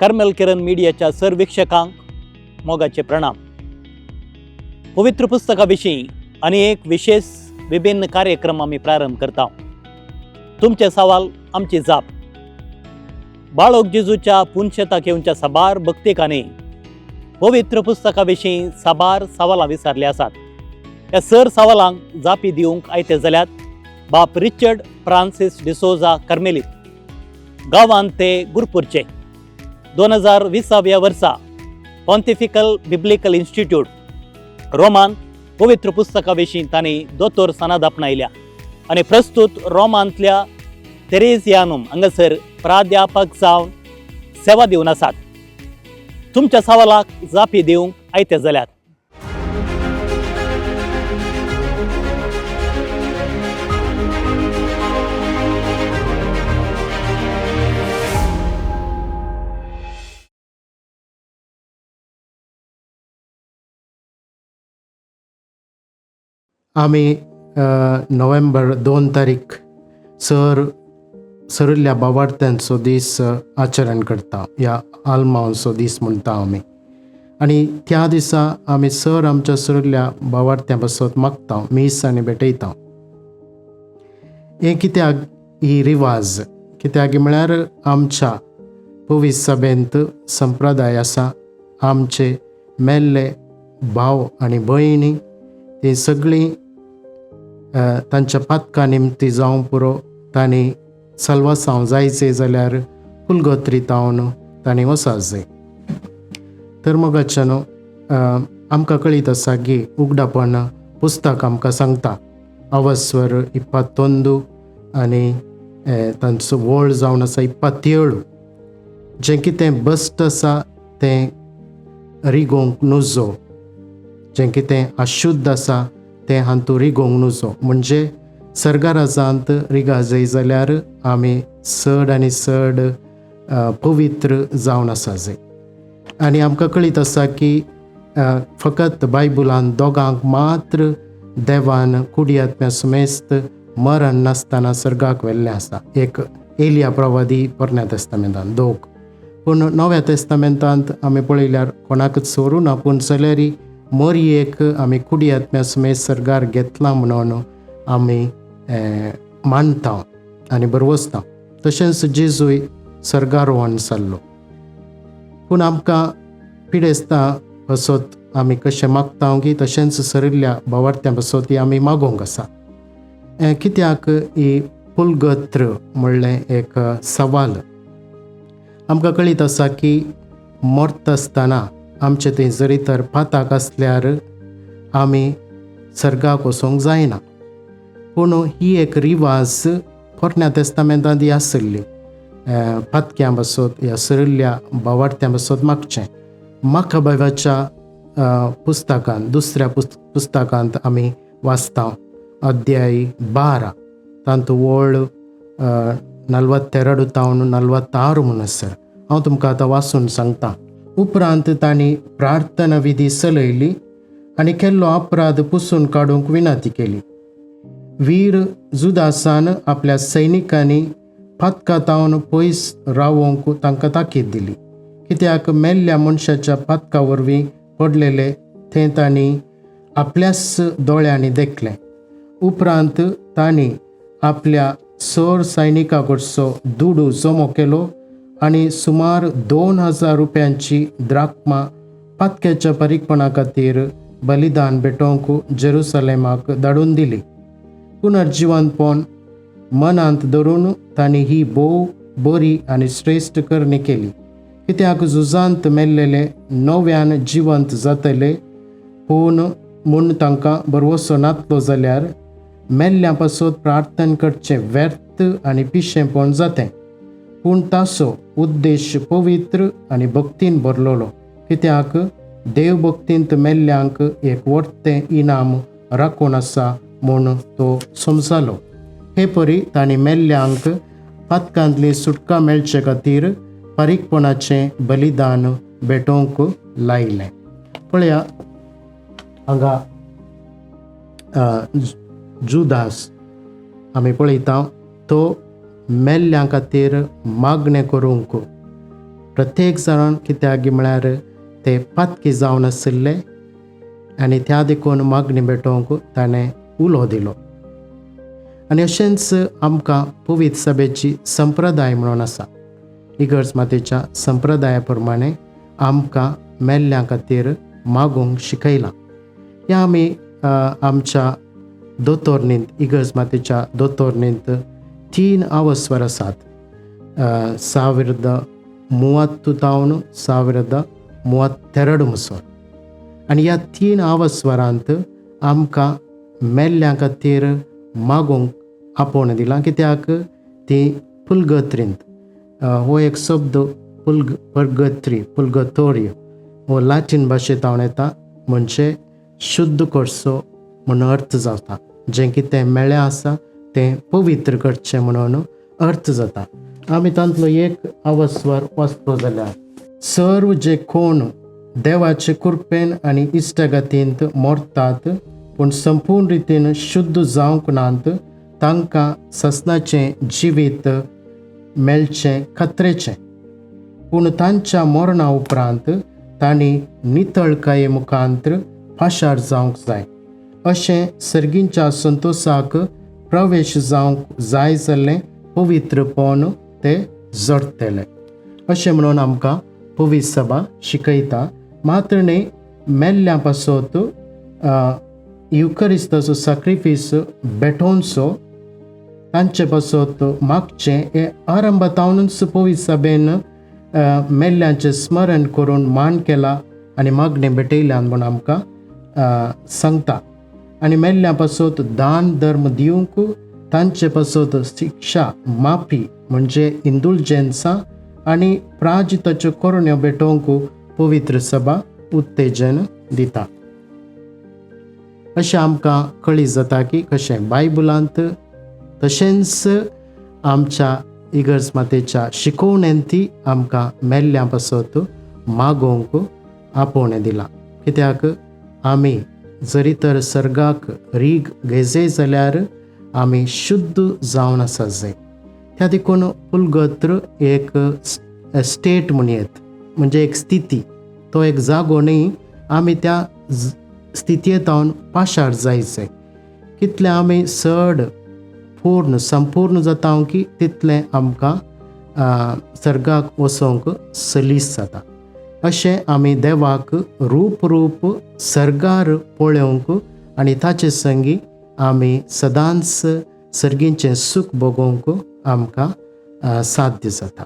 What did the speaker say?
Carmel किरण मिडियाच्या सर्वीक्षकांक मोगाचे प्रणाम. पवित्र पुस्तकाविषयी अनेक विशेष विभिन्न कार्यक्रम आम्ही प्रारंभ करता. तुमचे सवाल आमची जाप. बाळक जेजूच्या पुंशताक येवच्या साबार भक्तिकांनी पवित्र पुस्तकाविषयी साबार सवालां विचारले आसात. ह्या सर सवालांक जापी दिवंक आयते जाल्यात बाप रिचर्ड फ्रांसिस डिसोजा कार्मेलीत, गांवांत ते गुरपूरचे. 2020 वर्सा पॉन्टिफिकल बिब्लिकल इन्स्टिट्यूट रोमान पवित्र पुस्तकाविषयी तांणी दोतोर सनद आपणायल्या आनी प्रस्तुत रोमांतल्या तेरेझियानूम हांगासर प्राध्यापक जावन सेवा दिवन आसात. तुमच्या सवालाक जापी दिवंक आयते जाल्यात. आम्ही नोव्हेंबर 2 तारीख सरिल्ल्या भावार्थ्यांचो दीस आचरण करता. ह्या आल्मांचो दीस म्हणटा आमी. आनी त्या दिसा आमी आमच्या सरिल्ल्या भावार्थ्यां बसत मागता, मीस आनी भेटयता. हें कित्याक ही रिवाज? कित्याक म्हळ्यार आमच्या पवित्र सभेंत संप्रदाय आसा. आमचे मेल्ले भाव आनी भयणी ती सगळीं तांच्या पातका निमती जावं पुरो तांणी सलवासांव जायचे जाल्यार फुलगोत्रीतावन तांणी वचूंक जाय. तर मोगाच्यानो आमकां कळीत आसा की उगडापण पुस्तक आमकां सांगता अवस्वर 21 आनी तांचो वळ जावन आसा 27. जें कितें बस्ट आसा तें रिगोंक नजो, जें कितें अशुद्ध आसा तें हांतू रिगोंक नजो. म्हणजे सर्गाराजांत रिगा जाय जाल्यार आमी चड आनी चड पवित्र जावन आसा जाय. आनी आमकां कळीत आसा की फकत बायबलांत दोगांक मात्र देवान कुडियात्म्या सुमेस्त मरण नासतना सर्गाक व्हेल्लें आसा. एक एलिया प्रवादी पोरण्या तेस्तामेंतांत 2. पूण नव्या तेस्तामेंतांत आमी पळयल्यार कोणाकच सोडूं ना, पूण जाल्यार मरियेक आमी कुडियात्म्या सुमेस्त सर्गार घेतला म्हणून आमी मानता आनी बरवसता. तशेंच जेजूय सर्गारोहण जाल्लो. पूण आमकां पिडेस्तां बसत आमी कशें मागता की तशेंच सरिल्ल्या भावार्थ्यां बसत आमी मागोंक आसा. कित्याक ही फुलगत्र म्हणलें एक सवाल. आमकां कळीत आसा की मरता आसतना आमचे थंय जरी तर पाताक आसल्यार आमी सर्गाक वचोंक जायना. पूण ही एक रिवाज पोरण्या तेस्तामेंतांत आसली. पातक्यां बसत ह्या सरिल्ल्या भावार्थ्यां बसत मागचें. माकबावाच्या पुस्तकांत 2ऱ्या पुस्तकांत आमी वाचता अध्याय 12 तांतू वळ 42 तावन 46 म्हणून आसा. हांव तुमकां आतां वाचून सांगता. उपरांत तांणी प्रार्थना विधी चलयली आनी केल्लो अपराध पुसून काडूंक विनंती केली. वीर जुदासान आपल्या सैनिकांनी पातकातावन पयस रावोंक तांकां ताकीद दिली. कित्याक मेल्ल्या मनशाच्या पातका वरवीं पडलेले थंय तांणी आपल्याच दोळ्यांनी देखलें. उपरांत तांणी आपल्या सर सैनिकां कडचो दुडू जमो केलो आनी सुमार 2000 रुपयांची द्राक्मा पातक्याच्या परीकपणा खातीर बलिदान भेटोवंक जेरुसलेमाक धाडून दिली. पुनर्जिवंतपण मनांत धरून तांणी ही भोव बरी आनी श्रेश्ठ करणी केली. कित्याक झुजांत मेल्लेले नव्यान जिवंत जातले. पूण म्हूण तांकां बरवसो नातलो जाल्यार मेल्ल्या पासत प्रार्थना करचें व्यर्थ आनी पिशेंपण जातें. पूण ताचो उद्देश पवित्र आनी भक्तीन भरलोलो. कित्याक देव भक्तींत मेल्ल्यांक एक व्हडलें इनाम राखून आसा म्हूण तो समजलो. हे परी तांणी मेल्ल्यांक पातकांतली सुटका मेळचे खातीर परीकपणाचें बलिदान भेटोवंक लायलें. पळया हांगा जुदास आमी पळयता तो मेल्ल्यां खातीर मागणें करूंक प्रत्येक जाण कित्याक म्हळ्यार ते पातकी जावन आशिल्ले आनी त्या देखून मागणी भेटोवंक ताणें उलो दिलो. आनी अशेंच आमकां पवित्र सभेची संप्रदाय म्हणून आसा. इगर्ज मातेच्या संप्रदाया प्रमाणे आमकां मेल्ल्यां खातीर मागूंक शिकयलां. हें आमी आमच्या दोतोरनींत, इगर्ज मातेच्या दोतोरनींत 3 आवस्वर आसात. 1932 मुसोर. आनी ह्या 3 आवस्वरांत आमकां मेल्ल्यां खातीर मागूंक आपोवन दिलां. कित्याक ती पुलगत्रींत, हो एक शब्द पुलगतोरियो हो लॅटीन भाशेंत येता, म्हणजे शुद्ध करचो म्हणून अर्थ जाता. जें कितें मेळ्ळें आसा तें पवित्र करचें म्हणून अर्थ जाता. आमी तांतलो एक आवस्वर वाचलो जाल्यार, सर्व जे कोण देवाचे कृपेन आनी इश्टगतींत मरतात पूण संपूर्ण रितीन शुद्ध जावंक नात, तांकां ससनाचें जिवीत मेळचें खात्रेचें. पूण तांच्या मरणा उपरांत तांणी नितळकाये मुखांत्र पाशार जावंक जाय. अशें सर्गींच्या संतोशाक प्रवेश जावंक जाय जाल्लें पवित्रपण ते जडटले. अशें म्हणून आमकां पवित्र सभा शिकयता. मात्र न्ही, मेल्ल्यां पासत युकरिस्ताचो सॅक्रिफीस भेटोवचो, तांचे पासत मागचें हें आरंभातावनूच पवित्र सभेन मेल्ल्यांचें स्मरण करून मान केला आनी मागणें भेटयल्यान म्हूण आमकां सांगता. आनी मेल्ल्यां पासत दान धर्म दिवंक, तांचे पासत शिक्षा माफी म्हणजे इंडुलजन्सां आनी प्राजिताच्यो करुण्यो भेटोवंक पवित्र सभा उत्तेजन दिता. अशें आमकां कळीत जाता की कशें बायबलांत तशेंच आमच्या इगर्ज मातेच्या शिकोवण्यांती आमकां मेल्ल्यां पासत मागोवंक आपोवणें दिलां. कित्याक आमी जरी तर सर्गाक रीग घेजय जाल्यार आमी शुद्ध जावन आसा जाय. त्या देखून पुलगत्र एक स्टेट म्हणयत, म्हणजे एक स्थिती, तो एक जागो न्ही. आमी त्या स्थितीयेंतावन पाशार जायचें. कितलें आमी चड पूर्ण संपूर्ण जाता की तितलें आमकां सर्गाक वचोंक सलीस जाता. अशें आमी देवाक रूप सर्गार पळोवंक आनी ताचे संगी आमी सदांच सर्गींचें सूख भोगोवंक आमकां साध्य जाता.